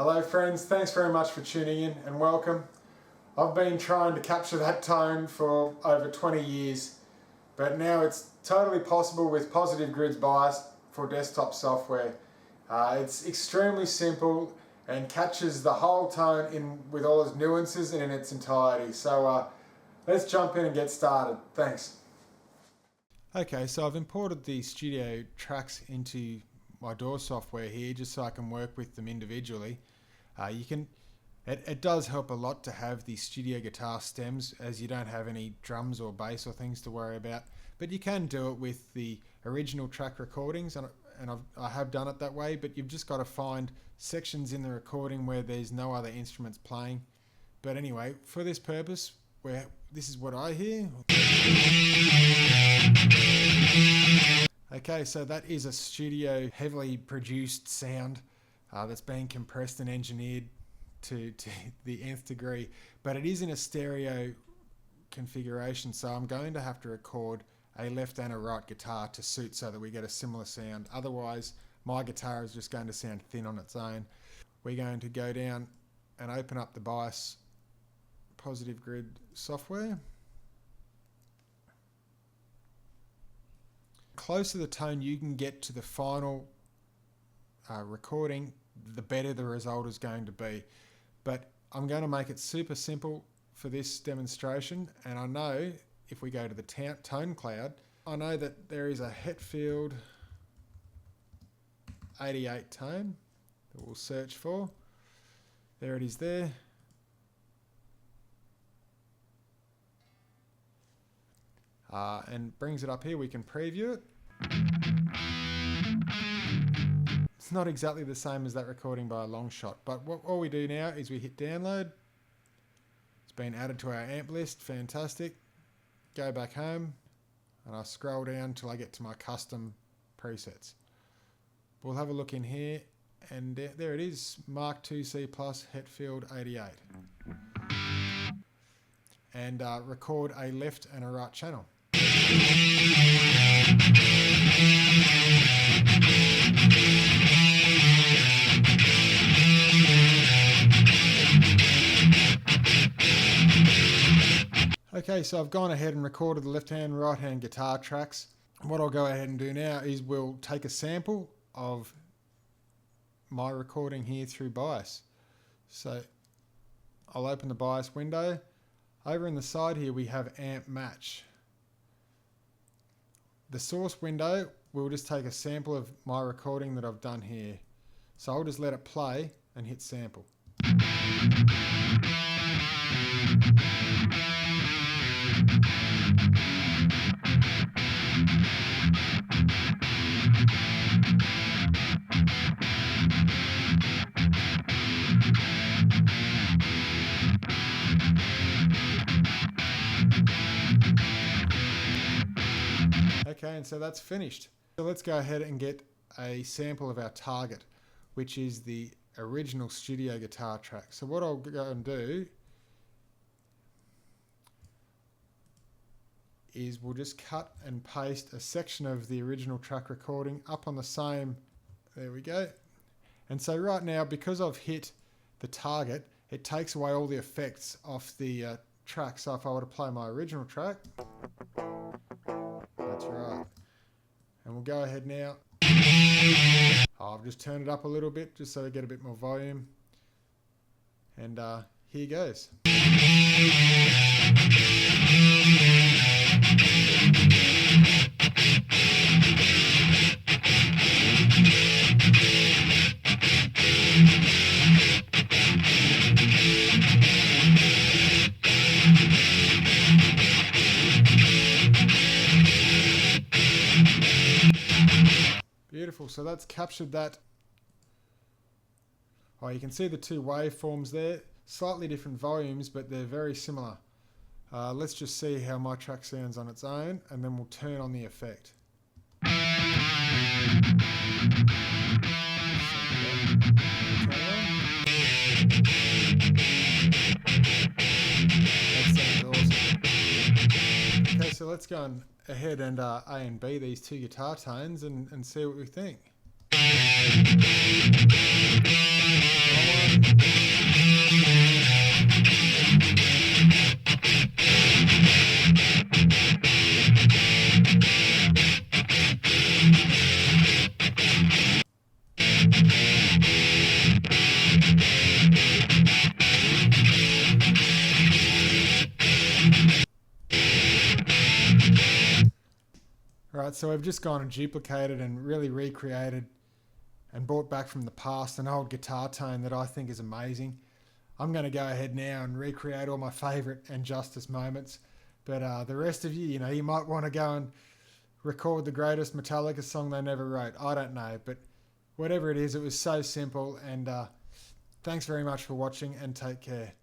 Hello friends, thanks very much for tuning in and welcome. I've been trying to capture that tone for over 20 years, but now it's totally possible with Positive Grid's bias for desktop software. It's extremely simple and captures the whole tone with all its nuances and in its entirety. So let's jump in and get started. Thanks. Okay, so I've imported the studio tracks into my DAW software here just so I can work with them individually. It does help a lot to have the studio guitar stems, as you don't have any drums or bass or things to worry about, but you can do it with the original track recordings, and I have done it that way, but you've just got to find sections in the recording where there's no other instruments playing. But anyway, for this purpose, this is what I hear. Okay, so that is a studio heavily produced sound that's been compressed and engineered to the nth degree, but it is in a stereo configuration, so I'm going to have to record a left and a right guitar to suit so that we get a similar sound. Otherwise, my guitar is just going to sound thin on its own. We're going to go down and open up the bias Positive Grid software. Closer the tone you can get to the final recording, the better the result is going to be. But I'm going to make it super simple for this demonstration, and I know if we go to the tone cloud, I know that there is a Hetfield 88 tone that we'll search for. There it is there. And brings it up here. We can preview it. It's not exactly the same as that recording by a long shot, but all we do now is we hit download. It's been added to our amp list. Fantastic. Go back home and I scroll down till I get to my custom presets. We'll have a look in here, and there it is, Mark II C Plus Hetfield 88. And record a left and a right channel. Okay, so I've gone ahead and recorded the left hand, right hand guitar tracks. What I'll go ahead and do now is we'll take a sample of my recording here through bias. So I'll open the bias window. Over in the side here we have amp match. The source window, we'll just take a sample of my recording that I've done here. So I'll just let it play and hit sample. Okay, and so that's finished. So let's go ahead and get a sample of our target, which is the original studio guitar track. So what I'll go and do is we'll just cut and paste a section of the original track recording up on the same, there we go. And so right now, because I've hit the target, it takes away all the effects off the track. So if I were to play my original track, that's right. And we'll go ahead now. I've just turned it up a little bit just so we get a bit more volume. And here goes. Beautiful. So that's captured that Oh, you can see the two waveforms there, slightly different volumes, but they're very similar. Let's just see how my track sounds on its own, and then we'll turn on the effect. That sounds awesome. Okay, so let's go ahead and A and B these two guitar tones and see what we think. Right, so we've just gone and duplicated and really recreated and brought back from the past an old guitar tone that I think is amazing. I'm going to go ahead now and recreate all my favourite And Justice moments. But the rest of you, you might want to go and record the greatest Metallica song they never wrote. I don't know, but whatever it is, it was so simple. And thanks very much for watching, and take care.